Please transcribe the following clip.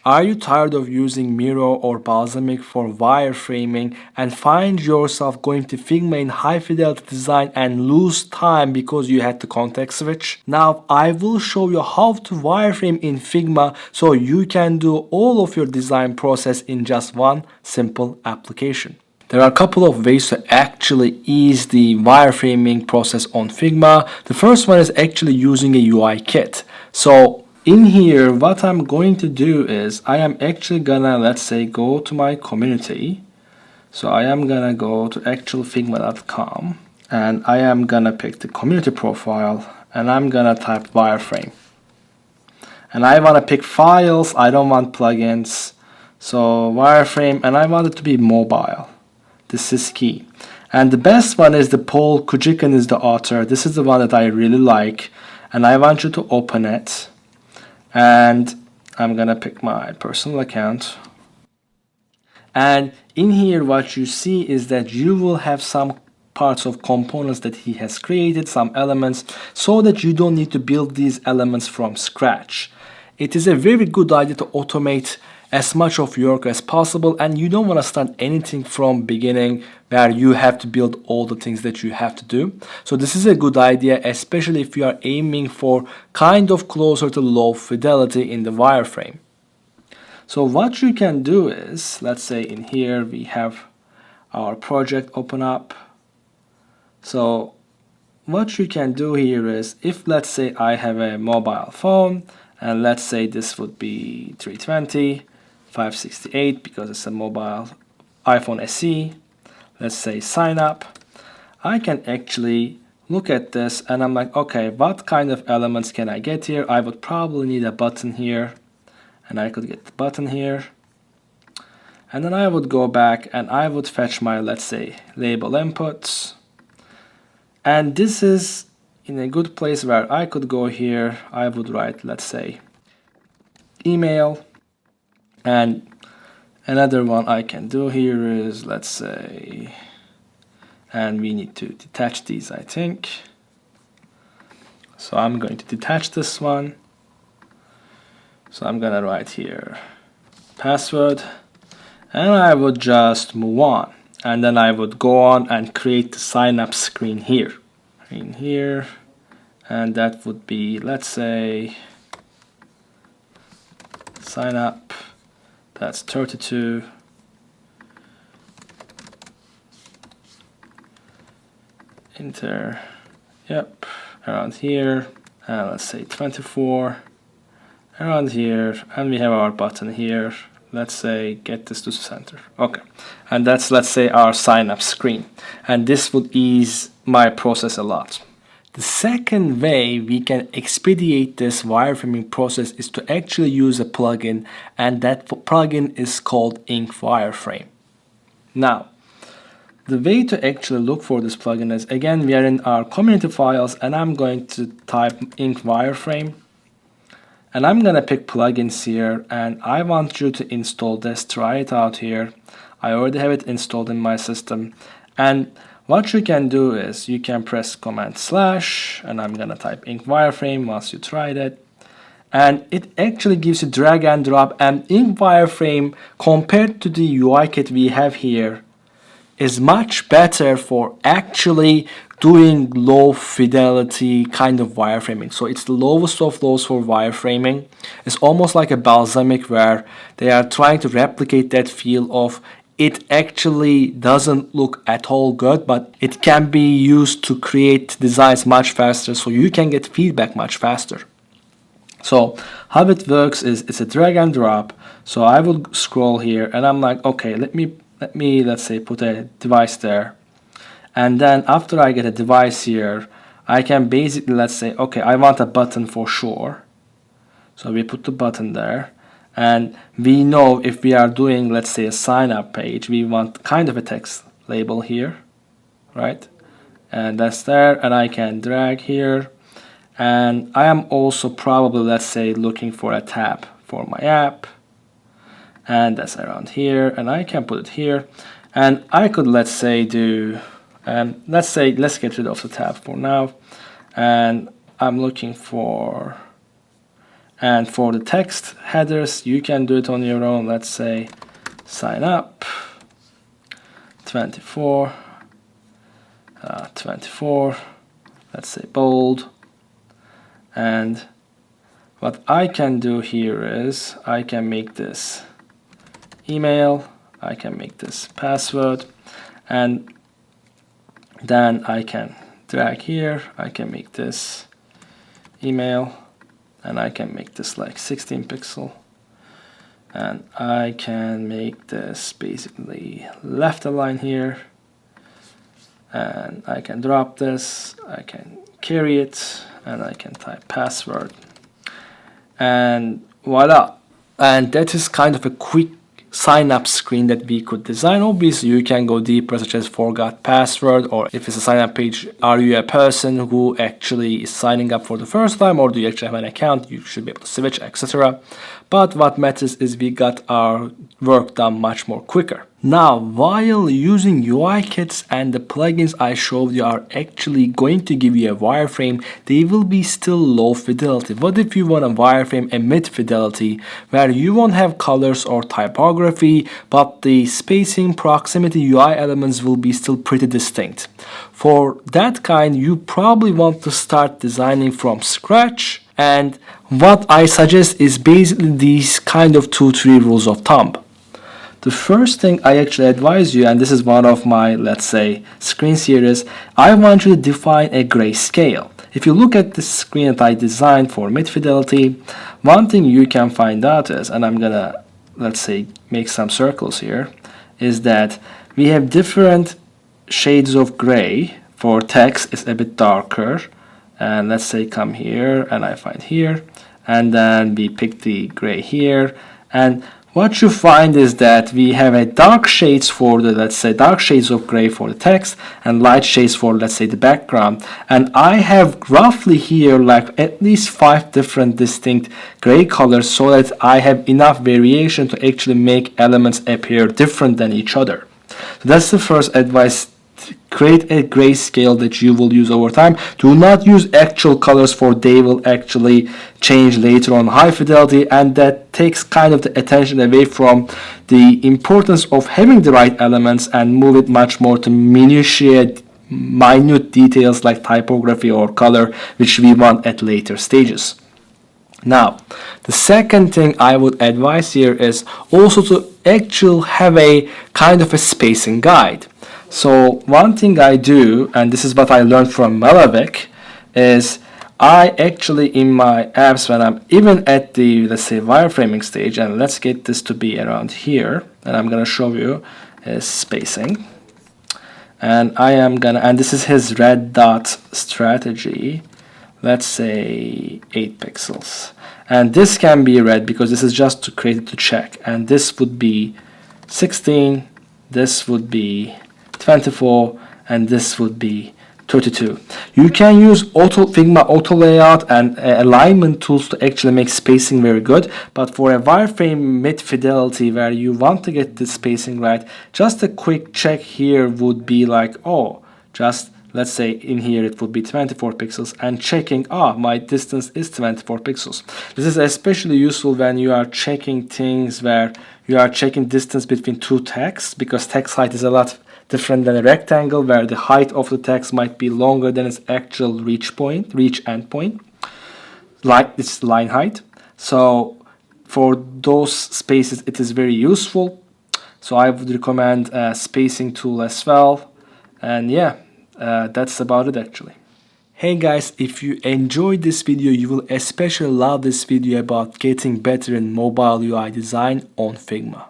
Are you tired of using Miro or Balsamiq for wireframing and find yourself going to Figma in high fidelity design and lose time because you had to context switch? Now I will show you how to wireframe in Figma so you can do all of your design process in just one simple application. There are a couple of ways to actually ease the wireframing process on Figma. The first one is actually using a UI kit. So in here, what I'm going to do is I am actually gonna, let's say, go to my community. So I am gonna go to actualfigma.com and I am gonna pick the community profile and I'm gonna type wireframe. And I wanna pick files, I don't want plugins. So wireframe, and I want it to be mobile. This is key. And the best one is the Paul Kujikin is the author. This is the one that I really like. And I want you to open it. And I'm gonna pick my personal account. And in here what you see is that you will have some parts of components that he has created, some elements, so that you don't need to build these elements from scratch. It is a very good idea to automate as much of your work as possible, and you don't want to start anything from beginning where you have to build all the things that you have to do. So this is a good idea, especially if you are aiming for kind of closer to low fidelity in the wireframe. So what you can do is, let's say in here we have our project open up. So what you can do here is, if let's say I have a mobile phone, and let's say this would be 320 568 because it's a mobile iPhone SE. Let's say sign up. I can actually look at this and I'm like, okay, what kind of elements can I get here? I would probably need a button here, and I could get the button here. And then I would go back and I would fetch my, let's say, label inputs. And this is in a good place where I could go here. I would write, let's say, email. And another one I can do here is, let's say, and we need to detach these, I think. So I'm going to detach this one. So I'm gonna write here password, and I would just move on. And then I would go on and create the sign up screen here. In here, and that would be, let's say, sign up. That's 32. Enter. Yep. Around here. And let's say 24. Around here. And we have our button here. Let's say get this to center. Okay. And that's, let's say, our sign up screen. And this would ease my process a lot. The second way we can expedite this wireframing process is to actually use a plugin, and that plugin is called Ink Wireframe. Now, the way to actually look for this plugin is, again, we are in our community files, and I'm going to type Ink Wireframe, and I'm gonna pick plugins here, and I want you to install this, try it out here. I already have it installed in my system, and what you can do is you can press Command / and I'm gonna type Ink Wireframe once you tried it, and it actually gives you drag and drop. And Ink Wireframe, compared to the UI kit we have here, is much better for actually doing low fidelity kind of wireframing. So it's the lowest of lows for wireframing. It's almost like a Balsamiq, where they are trying to replicate that feel of it actually doesn't look at all good, but it can be used to create designs much faster, so you can get feedback much faster. So how it works is it's a drag and drop. So I would scroll here and I'm like, okay, let me let's say put a device there. And then after I get a device here, I can basically, let's say, okay, I want a button for sure. So we put the button there. And we know if we are doing, let's say, a sign up page, we want kind of a text label here, right? And that's there, and I can drag here. And I am also probably, let's say, looking for a tab for my app. And that's around here, and I can put it here. And I could, let's say, do, let's get rid of the tab for now. And I'm looking for And for the text headers, you can do it on your own. Let's say sign up 24, 24, let's say bold. And what I can do here is I can make this email, I can make this password, and then I can drag here, I can make this email, and I can make this like 16 pixel, and I can make this basically left align here, and I can drop this, I can carry it, and I can type password, and voila. And that is kind of a quick sign up screen that we could design. Obviously you can go deeper, such as forgot password, or if it's a sign up page, are you a person who actually is signing up for the first time, or do you actually have an account? You should be able to switch, etc. But what matters is we got our work done much more quicker. Now, while using UI kits and the plugins I showed you are actually going to give you a wireframe, they will be still low fidelity. What if you want a wireframe a mid fidelity, where you won't have colors or typography, but the spacing, proximity, UI elements will be still pretty distinct? For that kind, you probably want to start designing from scratch. And what I suggest is basically these kind of 2-3 rules of thumb. The first thing I actually advise you, and this is one of my, let's say, screen series, I want you to define a grayscale. If you look at the screen that I designed for mid fidelity, one thing you can find out is, and I'm gonna, let's say, make some circles here, is that we have different shades of gray. For text, it's a bit darker. And let's say come here, and I find here, and then we pick the gray here, and what you find is that we have a dark shades for the, let's say, dark shades of gray for the text, and light shades for, let's say, the background. And I have roughly here like at least 5 different distinct gray colors, so that I have enough variation to actually make elements appear different than each other. So that's the first advice. Create a grayscale that you will use over time. Do not use actual colors, for they will actually change later on high fidelity, and that takes kind of the attention away from the importance of having the right elements and move it much more to minute details like typography or color, which we want at later stages. Now, the second thing I would advise here is also to actually have a kind of a spacing guide. So one thing I do, and this is what I learned from Malavik, is I actually in my apps, when I'm even at the, let's say, wireframing stage, and let's get this to be around here, and I'm gonna show you is spacing, and I am gonna, and this is his red dot strategy, let's say 8 pixels, and this can be red because this is just to create it to check, and this would be 16, this would be 24, and this would be 32. You can use Figma auto layout and alignment tools to actually make spacing very good, but for a wireframe mid fidelity where you want to get the spacing right, just a quick check here would be like, oh, just let's say in here it would be 24 pixels, and checking, my distance is 24 pixels. This is especially useful when you are checking things where you are checking distance between 2 texts, because text height is a lot different than a rectangle, where the height of the text might be longer than its actual reach endpoint, like its line height. So for those spaces it is very useful. So I would recommend a spacing tool as well. And yeah, that's about it actually. Hey guys, if you enjoyed this video, you will especially love this video about getting better in mobile UI design on Figma.